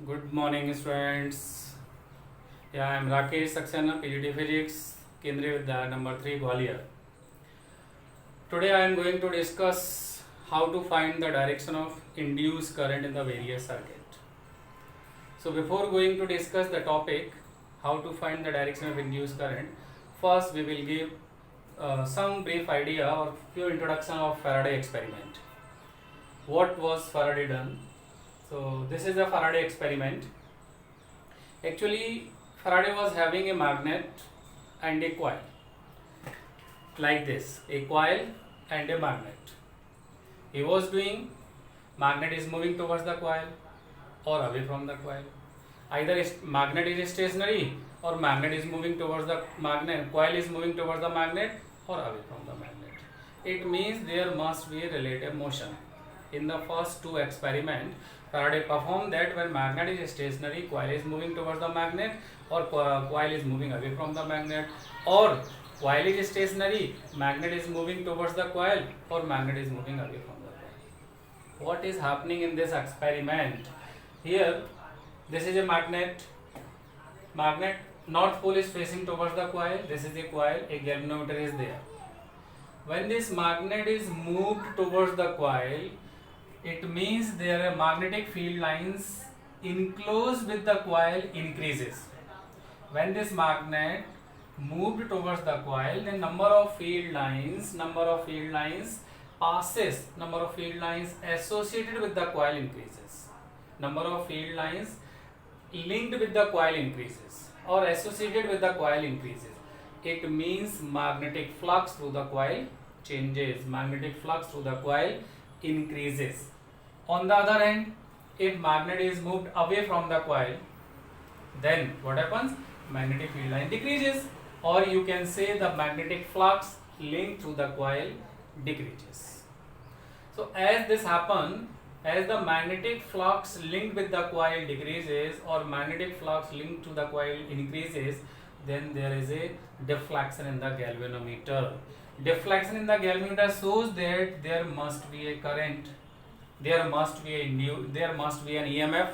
Good morning, students. Yeah, I am Rakesh Saxena, PGT Physics, Kendriya Vidyalaya number 3, Gwalior. Today I am going to discuss how to find the direction of induced current in the various circuit. So before going to discuss the topic, how to find the direction of induced current, first we will give some brief idea or few introduction of Faraday experiment. What was Faraday done? So this is a Faraday experiment. Actually, Faraday was having a magnet and a coil like this, a coil and a magnet. He was doing, magnet is moving towards the coil or away from the coil. Either magnet is stationary or magnet is moving towards the magnet, coil is moving towards the magnet or away from the magnet. It means there must be a relative motion. In the first two experiments, Faraday performed that when magnet is stationary, coil is moving towards the magnet or coil is moving away from the magnet, or coil is stationary, magnet is moving towards the coil or magnet is moving away from the coil. What is happening in this experiment? Here, this is a magnet. North pole is facing towards the coil. This is a coil, a galvanometer is there. When this magnet is moved towards the coil, it means there are magnetic field lines enclosed with the coil increases. When this magnet moved towards the coil, the number of field lines associated with the coil increases. Number of field lines linked with the coil increases or associated with the coil increases. It means magnetic flux through the coil changes. Magnetic flux through the coil increases. On the other hand, if magnet is moved away from the coil, then what happens? Magnetic field line decreases, or you can say the magnetic flux linked to the coil decreases. So as this happens, as the magnetic flux linked with the coil decreases or magnetic flux linked to the coil increases, then there is a deflection in the galvanometer. Deflection in the galvanometer shows that there must be a current, there must be an EMF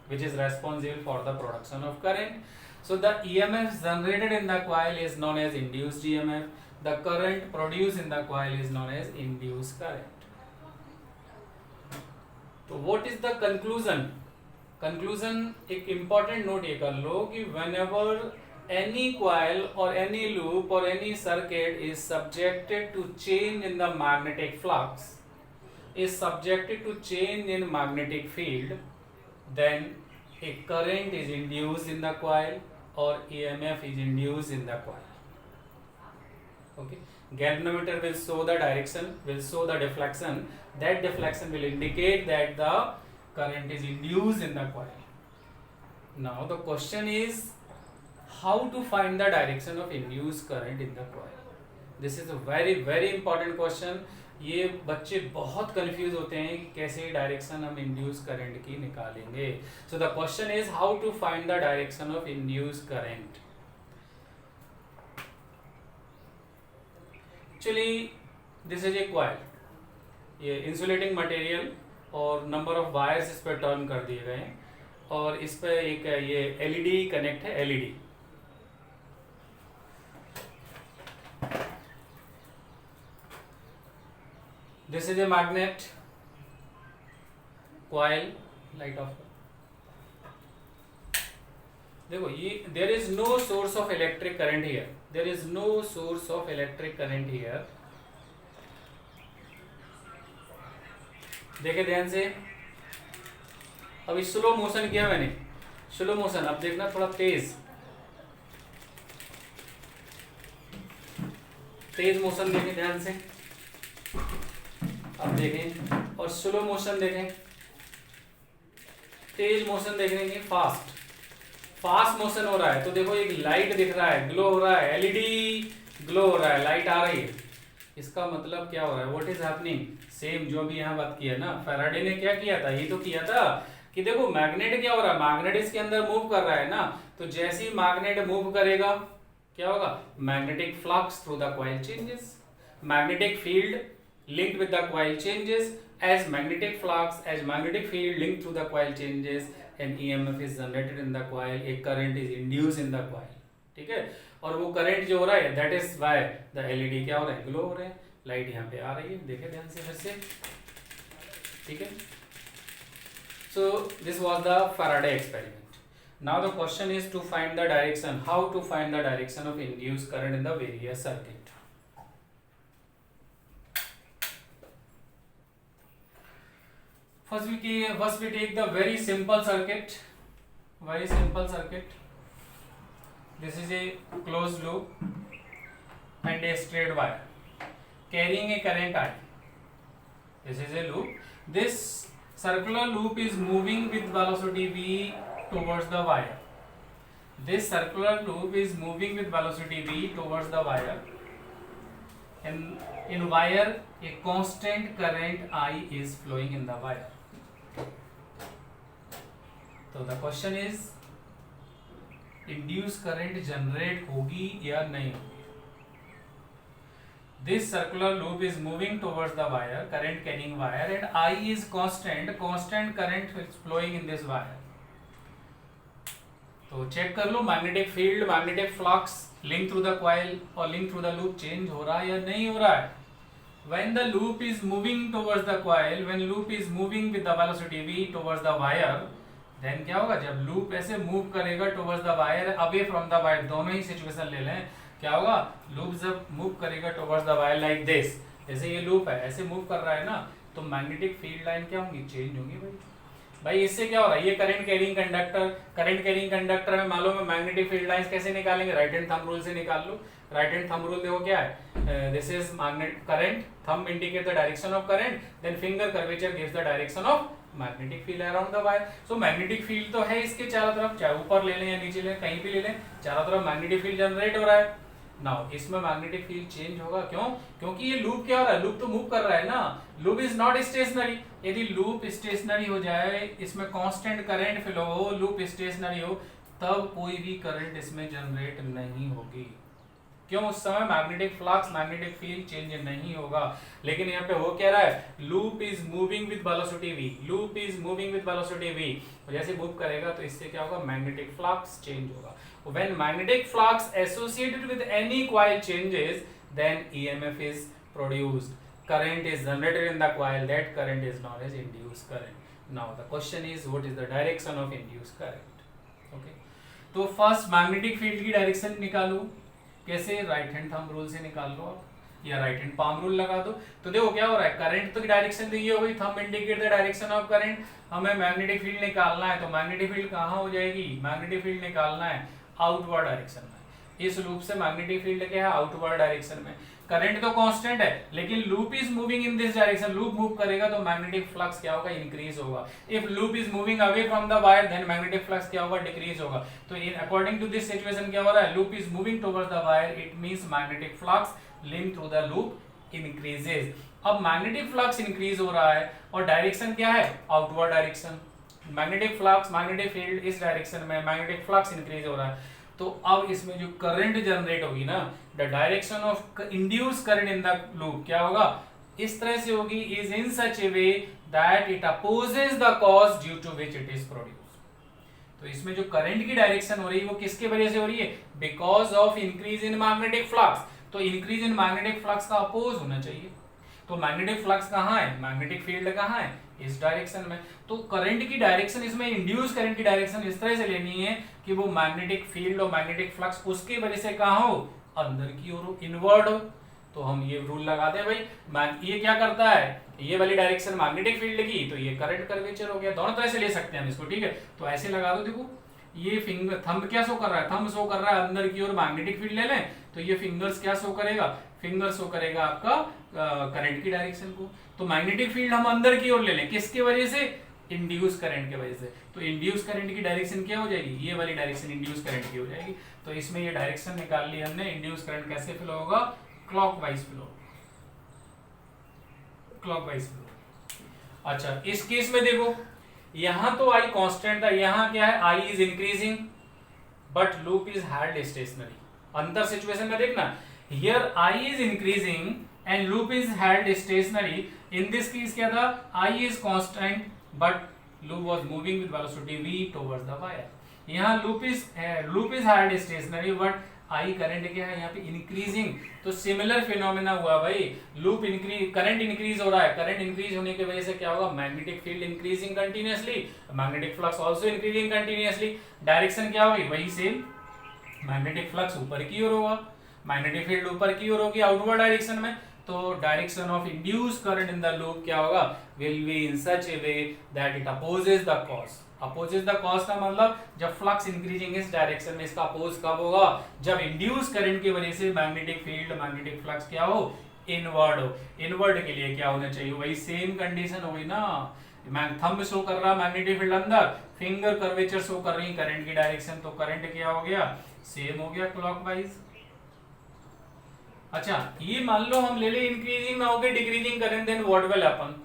which is responsible for the production of current. So the EMF generated in the coil is known as induced EMF. The current produced in the coil is known as induced current. तो what is the conclusion? Conclusion एक important note ये कर लो कि whenever any coil or any loop or any circuit is subjected to change in the magnetic flux, is subjected to change in magnetic field, then a current is induced in the coil or EMF is induced in the coil. Okay, galvanometer will show the direction, will show the deflection. That deflection will indicate that the current is induced in the coil. Now the question is how to find the direction of induced current in the coil. This is a very very important question. ये बच्चे बहुत confuse होते हैं कि कैसे direction हम induce current की निकालेंगे. So the question is how to find the direction of induce current. Actually this is a coil, ये इंसुलेटिंग मटेरियल और नंबर ऑफ वायर्स इस पर टर्न कर दिए गए हैं और इस पर एक ये एलईडी कनेक्ट है. LED this is a magnet, coil, light off. देखो ये there is no source of electric current here. There is no source of electric current here. देखे ध्यान से. अभी स्लो मोशन किया मैंने, स्लो मोशन. अब देखना थोड़ा तेज मोशन देखें ध्यान से. अब देखें और स्लो मोशन देखें, तेज मोशन देखेंगे, फास्ट मोशन हो रहा है. तो देखो एक लाइट दिख रहा है, ग्लो हो रहा है, एलईडी ग्लो हो रहा है, लाइट आ रही है. इसका मतलब क्या हो रहा है? What is happening? सेम जो भी यहाँ बात किया ना, फैराडे ने क्या किया था, ये तो किया था कि देखो मैग्नेट क्या हो रहा है, मैग्नेट इसके अंदर मूव कर रहा है ना. तो जैसे ही मैग्नेट मूव करेगा क्या होगा? Magnetic flux through the coil changes, magnetic field linked with the coil changes, as magnetic field linked to the coil changes, an EMF is generated in the coil, एक current is induce in the coil, ठीक है। और वो current जो हो रहा है that is why the LED क्या हो रहा है, ग्लो हो रहे हैं, लाइट यहाँ पे आ रही है, देखे ध्यान से फिर से, ठीक है। So this was the Faraday experiment. Now the question is to find the direction, how to find the direction of induce current in the various circuit. First we take the very simple circuit. This is a closed loop and a straight wire carrying a current I. This is a loop. This circular loop is moving with velocity v towards the wire. This circular loop is moving with velocity v towards the wire. And in wire, a constant current I is flowing in the wire. तो the question is induce current generate होगी या नहीं होगी। This circular loop is moving towards the wire, current carrying wire, and I is constant current is flowing in this wire. तो check कर लो magnetic field, magnetic flux link through the coil और link through the loop change हो रहा है या नहीं हो रहा है। When the loop is moving towards the coil, when loop is moving with the velocity v towards the wire, then क्या होगा, जब लूप ऐसे मूव करेगा towards the wire, away from the wire, दोनों ही सिचुएशन ले लें, क्या होगा, लूप जब मूव करेगा towards the wire like this, जैसे ये लूप है ऐसे मूव कर रहा है ना, तो मैग्नेटिक फील्ड लाइन क्या होंगी, चेंज होंगी भाई। इससे क्या हो रहा है, ये करंट कैरिंग कंडक्टर में मालूम है मैग्नेटिक फील्ड लाइंस कैसे निकालेंगे, राइट हैंड थंब रूल से निकाल लो। राइट हैंड थंब रूल देखो क्या है, this is magnet current, thumb indicate the direction of current, then finger curvature gives the direction of magnetic field around the wire. So magnetic field तो है इसके चारों तरफ, चाहे ऊपर ले लें या नीचे ले, कहीं भी ले लें, चारों तरफ मैग्नेटिक फील्ड जनरेट हो रहा है। नाउ इसमें मैग्नेटिक फील्ड चेंज होगा, क्यों, क्योंकि ये लूप क्या हो रहा है, लूप तो मूव कर रहा है ना, लूप इज नॉट स्टेशनरी। यदि लूप स्टेशनरी हो जाए, इसमें कांस्टेंट करंट फ्लो हो, लूप स्टेशनरी हो, तब कोई भी करंट इसमें जनरेट नहीं होगी, क्यों, उस समय magnetic flux, magnetic field change नहीं होगा। लेकिन यहाँ पे हो क्या रहा है, loop is moving with velocity v, loop is moving with velocity v, जैसे मूव करेगा तो इससे क्या होगा, मैग्नेटिक फ्लक्स चेंज होगा। When magnetic flux associated with any coil changes, then EMF is produced, current is generated in the coil, that current is known as induced current. Now the question is, what is the direction of induced current? Okay, तो first magnetic field की direction निकालो, कैसे, right hand thumb rule से निकाल लो आप, या right hand palm rule लगा दो। तो देखो क्या हो रहा है, करंट तो डायरेक्शन दी हो गई, thumb indicate the direction of current, हमें मैग्नेटिक फील्ड निकालना है, तो मैग्नेटिक फील्ड कहाँ हो जाएगी, मैग्नेटिक फील्ड निकालना है आउटवर्ड डायरेक्शन में। इस लूप से मैग्नेटिक फील्ड क्या है, आउटवर्ड डायरेक्शन में। करंट तो कांस्टेंट है, लेकिन loop is moving in this direction, loop move करेगा तो मैग्नेटिक फ्लक्स क्या होगा, इंक्रीज होगा। If loop is moving away from the wire, then magnetic flux क्या होगा, डिक्रीज होगा। तो in according to this situation क्या हो रहा है, loop is moving towards the wire, it means magnetic flux link through the loop increases. अब magnetic flux increase हो रहा है और डायरेक्शन क्या है, outward direction. Magnetic flux, magnetic field इस डायरेक्शन में, मैग्नेटिक फ्लक्स इंक्रीज हो रहा है। तो अब इसमें जो करंट जनरेट होगी ना, the direction of induce current in the loop क्या होगा, इस तरह से होगी, is in such a way that it opposes the cause due to which it is produced. तो इसमें जो करंट की डायरेक्शन हो रही है वो किसके वजह से हो रही है, because of increase in magnetic flux. तो इंक्रीज इन मैग्नेटिक फ्लक्स का अपोज होना चाहिए। तो मैग्नेटिक फ्लक्स कहाँ है, मैग्नेटिक फील्ड कहाँ है, इस डायरेक्शन में। तो करंट की डायरेक्शन, इसमें इंड्यूस करंट की डायरेक्शन इस तरह से लेनी है कि वो मैग्नेटिक फील्ड और मैग्नेटिक फ्लक्स उसकी वजह से कहाँ हो, अंदर की ओर, इनवर्ड हो। तो हम ये रूल लगा दे भाई, ये क्या करता है, ये वाली डायरेक्शन मैग्नेटिक फील्ड की, तो ये करंट कर्वेचर हो गया। दोनों तरह से ले सकते हैं हम इसको, ठीक है। तो ऐसे लगा दो, देखो ये फिंगर, थंब क्या शो कर रहा है, थंब शो कर रहा है अंदर की ओर मैग्नेटिक फील्ड ले लें, तो ये फिंगर्स क्या शो करेगा, फिंगर शो करेगा आपका करंट की डायरेक्शन को। तो मैग्नेटिक फील्ड हम अंदर की ओर ले लें, किसकी वजह से, इंड्यूस करंट की वजह से। तो इंड्यूस करंट की डायरेक्शन क्या हो जाएगी, ये वाली डायरेक्शन इंड्यूस करंट की हो जाएगी। तो इसमें ये डायरेक्शन निकाल ली हमने, इंड्यूस करंट कैसे फ्लो होगा, क्लॉकवाइज फ्लो, क्लॉकवाइज फ्लो। अच्छा, इस केस में देखो, यहां तो आई कांस्टेंट था, यहां क्या है, I is increasing but loop is held stationary. अंतर सिचुएशन में देखना, here I is increasing and loop is held stationary. In this case क्या था, I is constant but loop was moving with velocity v towards the wire. यहाँ loop is hard stationary but I current क्या है यहाँ पे increasing. तो similar phenomena हुआ भाई, लूप इंक्रीज, करंट इंक्रीज हो रहा है, करंट इंक्रीज होने की वजह से क्या होगा, magnetic field increasing continuously, magnetic flux also increasing continuously. Direction क्या होगी, वही सेम, मैग्नेटिक फ्लक्स ऊपर की ओर होगा, मैग्नेटिक फील्ड ऊपर की ओर होगी आउटवर्ड डायरेक्शन में। तो direction of induced current in the loop क्या होगा, will be in such a way that it opposes the cause. Opposes the cause का मतलब जब फ्लक्स इंक्रीजिंग इस डायरेक्शन में, इसका अपोज कब होगा, जब इंड्यूस करंट की वजह से मैग्नेटिक फील्ड, मैग्नेटिक फ्लक्स क्या हो, इनवर्ड हो। इनवर्ड के लिए क्या होना चाहिए, वही सेम कंडीशन होगी ना। थंब शो कर रहा मैग्नेटिक फील्ड अंदर, फिंगर कर्वेचर शो कर रही करंट की डायरेक्शन, तो करंट क्या हो गया, सेम हो गया क्लॉकवाइज। अच्छा, ये मान लो हम ले ले इंक्रीजिंग ना होके decreasing current, then what will happen.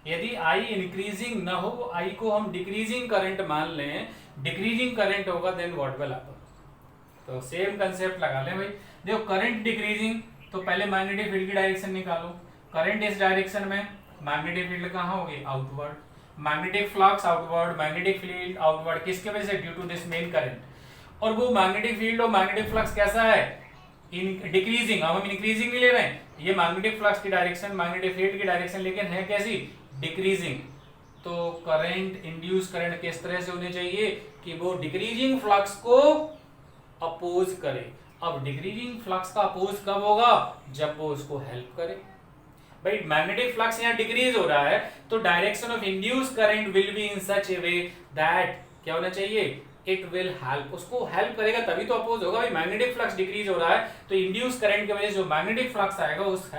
यदि आई इंक्रीजिंग ना हो, आई को हम डिक्रीजिंग करंट मान लें, डिक्रीजिंग करंट होगा, देन व्हाट विल हैपन। तो सेम कंसेप्ट लगा लें भाई। देखो करंट डिक्रीजिंग, तो पहले मैग्नेटिक फील्ड की डायरेक्शन निकालो, करंट इस डायरेक्शन में, मैग्नेटिक फील्ड कहाँ होगी, outward, magnetic flux outward, magnetic field outward, किसके वजह से, due to this main current. और वो मैग्नेटिक फील्ड और मैग्नेटिक फ्लक्स कैसा है, डिक्रीजिंग। अब हम इंक्रीजिंग नहीं ले रहे हैं, ये मैग्नेटिक फ्लक्स की डायरेक्शन, मैग्नेटिक फील्ड की डायरेक्शन, लेकिन है कैसी, डिक्रीजिंग। तो करंट, इंड्यूस करंट किस तरह से होने चाहिए कि वो डिक्रीजिंग फ्लक्स को अपोज करे। अब डिक्रीजिंग फ्लक्स का अपोज कब होगा, जब वो उसको हेल्प करे। भाई मैग्नेटिक फ्लक्स यहाँ डिक्रीज हो रहा है, तो direction of induce current will be in such a way that क्या होना चाहिए, इट विल हेल्प, उसको हेल्प करेगा, तभी तो अपोज होगा। भाई मैग्नेटिक फ्लक्स डिक्रीज हो रहा है, तो इंड्यूस करंट की वजह से जो मैग्नेटिक फ्लक्स आएगा उस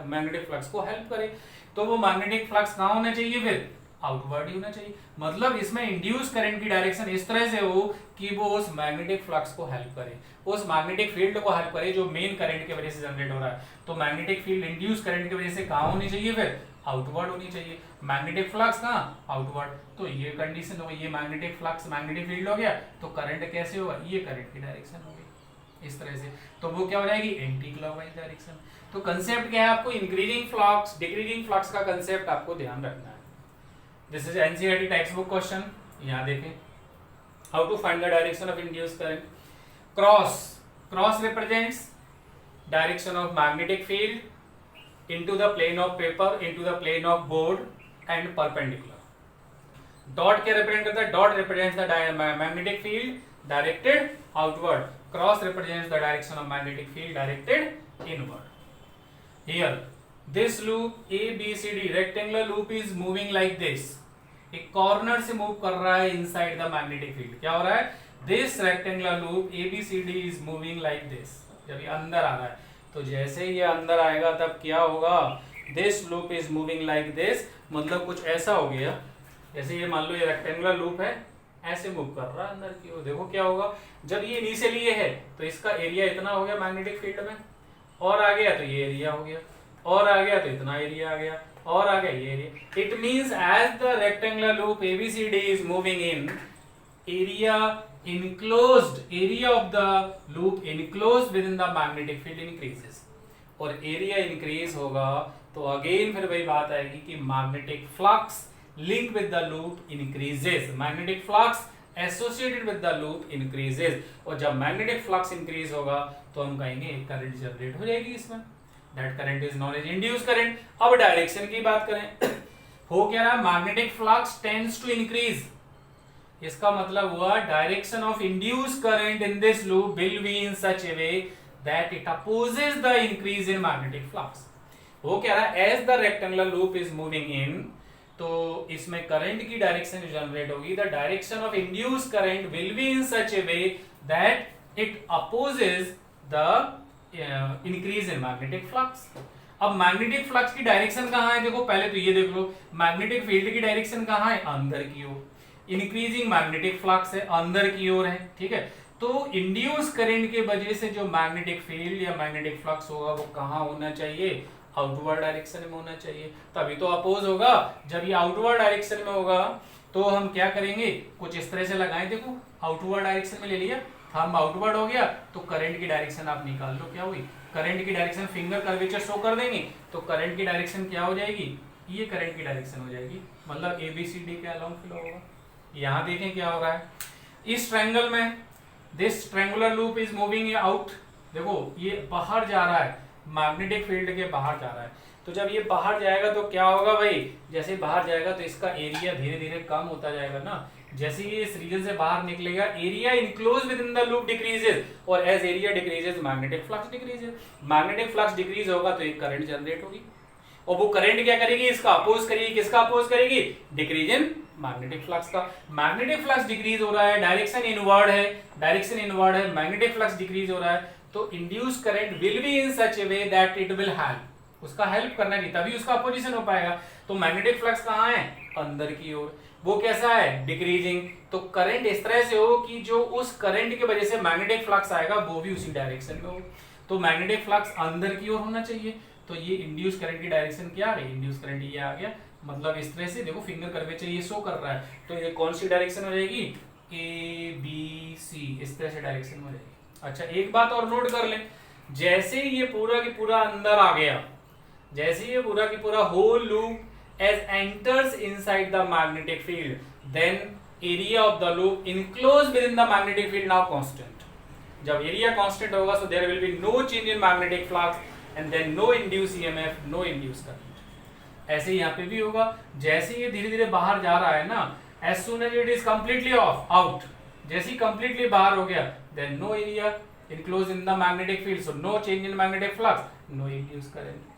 मैग्नेटिक फ्लक्स को हेल्प करे। तो वो मैग्नेटिक फ्लक्स कहाँ होना चाहिए, फिर आउटवर्ड ही होना चाहिए। मतलब इसमें इंड्यूस करंट की डायरेक्शन इस तरह से हो कि वो उस मैग्नेटिक फ्लक्स को हेल्प करे, उस मैग्नेटिक फील्ड को हेल्प करे जो मेन करंट की वजह से जनरेट हो रहा है। तो मैग्नेटिक फील्ड इंड्यूस करंट की वजह से कहाँ होनी चाहिए, फिर आउटवर्ड होनी चाहिए। मैग्नेटिक फ्लक्स कहाँ, आउटवर्ड। तो ये कंडीशन हो गई, ये मैग्नेटिक फ्लक्स, मैग्नेटिक फील्ड हो गया, तो करंट कैसे होगा, ये करंट की डायरेक्शन हो गई इस तरह से। तो वो क्या हो जाएगी, एंटी क्लॉकवाइज डायरेक्शन। तो कंसेप्ट क्या है, आपको इंक्रीजिंग फ्लक्स, डिक्रीजिंग फ्लक्स का कंसेप्ट आपको ध्यान रखना है। This is NCERT text book question. यहाँ देखें, how to find the direction of induced current. Cross represents direction of magnetic field into the plane of paper, into the plane of board and perpendicular. Dot क्या represent करता है, dot represents the magnetic field directed outward. Cross represents the direction of magnetic field directed inward. Here, this loop ABCD rectangular loop is moving like this. एक corner से move कर रहा है inside the magnetic field. क्या हो रहा है, this rectangular loop ABCD is moving like this. जब ये अंदर आ रहा है, तो जैसे ये अंदर आएगा तब क्या होगा, this loop is moving like this, मतलब कुछ ऐसा हो गया, जैसे ये मान लो ये रेक्टेंगुलर लूप है, ऐसे मूव कर रहा है अंदर की ओर। देखो क्या होगा, जब ये इनिशियली ये है तो इसका एरिया इतना हो गया मैग्नेटिक फील्ड में, और आ गया तो ये एरिया हो गया, और आ गया तो इतना एरिया आ गया, और आ गया ये area. It means as the rectangular loop ABCD is moving in, area enclosed, area of the loop enclosed within the magnetic field increases। और एरिया इंक्रीज होगा तो अगेन फिर वही बात आएगी कि magnetic flux link with the loop increases, magnetic flux associated with the loop increases. और जब मैग्नेटिक फ्लक्स इंक्रीज होगा तो हम कहेंगे एक करंट जनरेट हो जाएगी इसमें, that current is known as induce current. अब डायरेक्शन की बात करें, हो क्या रहा, magnetic flux tends to increase, इसका मतलब हुआ direction of induce current in this loop will be in such a way that it opposes the increase in magnetic flux. वो कह रहा है as the rectangular loop is moving in, तो इसमें current की डायरेक्शन जनरेट होगी, the direction of induce current will be in such a way that it opposes the increase in magnetic flux. अब magnetic flux की direction कहां है, देखो पहले तो ये देख लो, मैग्नेटिक फील्ड की डायरेक्शन कहां है, अंदर की ओर, इंक्रीजिंग मैग्नेटिक फ्लक्स है अंदर की ओर है, ठीक है। तो इंड्यूस करंट के वजह से जो मैग्नेटिक फील्ड या मैग्नेटिक फ्लक्स होगा वो कहां होना चाहिए, आउटवर्ड डायरेक्शन में होना चाहिए, तभी तो अपोज होगा। जब ये आउटवर्ड डायरेक्शन में होगा तो हम क्या करेंगे, कुछ इस तरह से लगाएं, देखो आउटवर्ड डायरेक्शन में ले लिया, थंब आउटवर्ड हो गया, तो करंट की डायरेक्शन आप निकाल लो क्या हुई, करंट की डायरेक्शन फिंगर कर्वेचर शो कर देंगे, तो करंट की डायरेक्शन क्या हो जाएगी, ये करंट की डायरेक्शन हो जाएगी मतलब ABCD के अलोंग फ्लो होगा। यहाँ देखें क्या हो रहा है, इस ट्रायंगल में this triangular loop is moving out, देखो ये बाहर जा रहा है, मैग्नेटिक फील्ड के बाहर जा रहा है। तो जब ये बाहर जाएगा तो क्या होगा भाई, जैसे बाहर जाएगा तो इसका एरिया धीरे धीरे कम होता जाएगा ना। जैसे ये इस रीजन से बाहर निकलेगा, area enclose with in the loop decreases, और as area decreases magnetic flux decreases. Magnetic flux decrease होगा तो एक करंट जनरेट होगी, और वो करंट क्या करेगी, इसका अपोज करेगी। किसका अपोज करेगी, डिक्रीज इन मैग्नेटिक फ्लक्स का। मैग्नेटिक फ्लक्स डिक्रीज हो रहा है, डायरेक्शन इनवर्ड है, डायरेक्शन इनवर्ड है, मैग्नेटिक फ्लक्स डिक्रीज हो रहा है, तो induce current will be in such a way that it will help, उसका हेल्प करना चाहिए, तभी उसका अपोजिशन हो पाएगा। तो मैग्नेटिक फ्लक्स कहाँ है, अंदर की ओर, वो कैसा है, डिक्रीजिंग। तो करंट इस तरह से हो कि जो उस करंट की वजह से मैग्नेटिक फ्लक्स आएगा वो भी उसी डायरेक्शन में हो। तो मैग्नेटिक फ्लक्स अंदर की ओर होना चाहिए। तो ये इंड्यूस करंट की डायरेक्शन क्या आ गई, इंड्यूस करंट ये आ गया। मतलब इस तरह से देखो फिंगर कर्वेचर ये शो कर रहा है, तो ये कौन सी डायरेक्शन हो जाएगी, ABC, इस तरह से डायरेक्शन हो जाएगी। अच्छा एक बात और नोट कर लें, जैसे ये पूरा की पूरा अंदर आ गया, जैसे ये पूरा की पूरा whole loop as enters inside the magnetic field, then area of the loop enclose with in the magnetic field now constant. जब एरिया कांस्टेंट होगा so there will be no change in magnetic flux and then no induce EMF, no induce current. ऐसे यहाँ पे भी होगा, जैसे ये धीरे धीरे बाहर जा रहा है ना, as soon as it is completely off out, जैसे ही कंप्लीटली बाहर हो गया, then no area enclose in the magnetic field, so no change in magnetic flux, no induce current.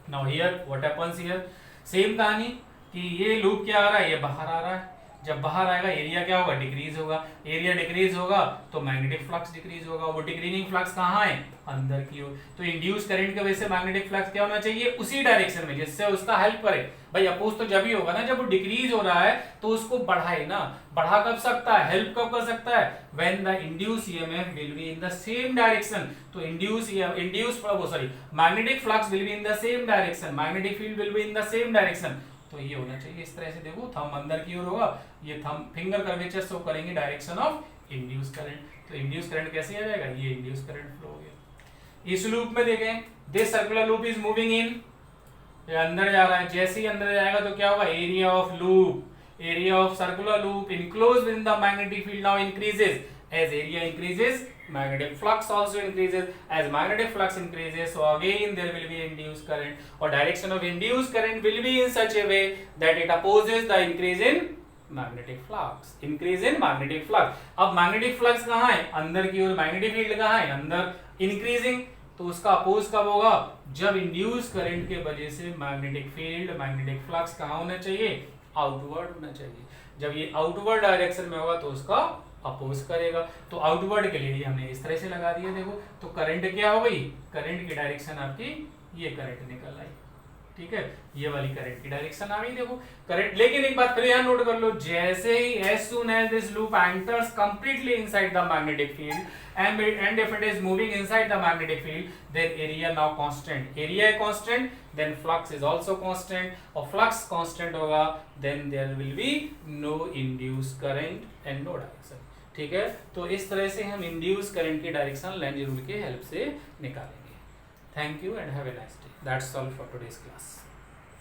Now here what happens here, same कहानी कि ये loop क्या आ रहा है, ये बाहर आ रहा है, जब बाहर आएगा एरिया क्या होगा, डिक्रीज होगा, एरिया डिक्रीज होगा तो मैग्नेटिक फ्लक्स डिक्रीज होगा। वो डिक्रीजिंग फ्लक्स कहाँ है, अंदर की ओर। तो इंड्यूस करंट की वजह से मैग्नेटिक फ्लक्स क्या होना चाहिए, उसी डायरेक्शन में जिससे उसका हेल्प करे। भाई अपोज तो जब ही होगा ना जब वो डिक्रीज हो रहा है, तो उसको बढ़ाए ना, बढ़ा कब सकता है, हेल्प कब कर सकता है, when the induce EMF will be in the same direction. तो magnetic flux will be in the same direction, magnetic field will be in the same direction. तो ये होना चाहिए इस तरह से, देखो थंब अंदर की ओर होगा, ये थंब फिंगर कर्वेचर शो करेंगे डायरेक्शन ऑफ इंड्यूस करंट। तो इंड्यूस करंट कैसे आ जाएगा, ये इंड्यूस करंट फ्लो हो गया। इस लूप में देखें, this circular loop is moving इन, ये अंदर जा रहा है, जैसे ही अंदर जाएगा तो क्या होगा, area of loop, area of circular loop enclose with in the magnetic field now increases, as area increases magnetic flux also increases, as magnetic flux increases so again there will be induced current, or direction of induced current will be in such a way that it opposes the increase in magnetic flux, increase in magnetic flux। अब magnetic flux कहाँ है, अंदर की ओर, magnetic field कहाँ है, अंदर, increasing, तो उसका अपोज कब होगा, जब इंड्यूस करंट के वजह से मैग्नेटिक फील्ड, मैग्नेटिक फ्लक्स कहाँ होना चाहिए, आउटवर्ड होना चाहिए। जब ये आउटवर्ड डायरेक्शन में होगा तो उसका अपोज करेगा। तो आउटवर्ड के लिए हमने इस तरह से लगा दिया, देखो तो करंट क्या हो गई, करंट की डायरेक्शन आपकी ये करंट निकल आई, ठीक है, ये वाली करंट की डायरेक्शन आ गई, देखो करंट। लेकिन एक बात फिर यहाँ नोट कर लो, जैसे ही as soon as this loop enters completely inside the magnetic field and if it is moving inside the magnetic field, then area now constant, area constant, then flux is also constant, और flux constant होगा, then there will be no induced current and no direction, ठीक है। तो इस तरह से हम induced current की डायरेक्शन लेंज रूल के हेल्प से निकालेंगे। Thank you and have a nice day. That's all for today's class.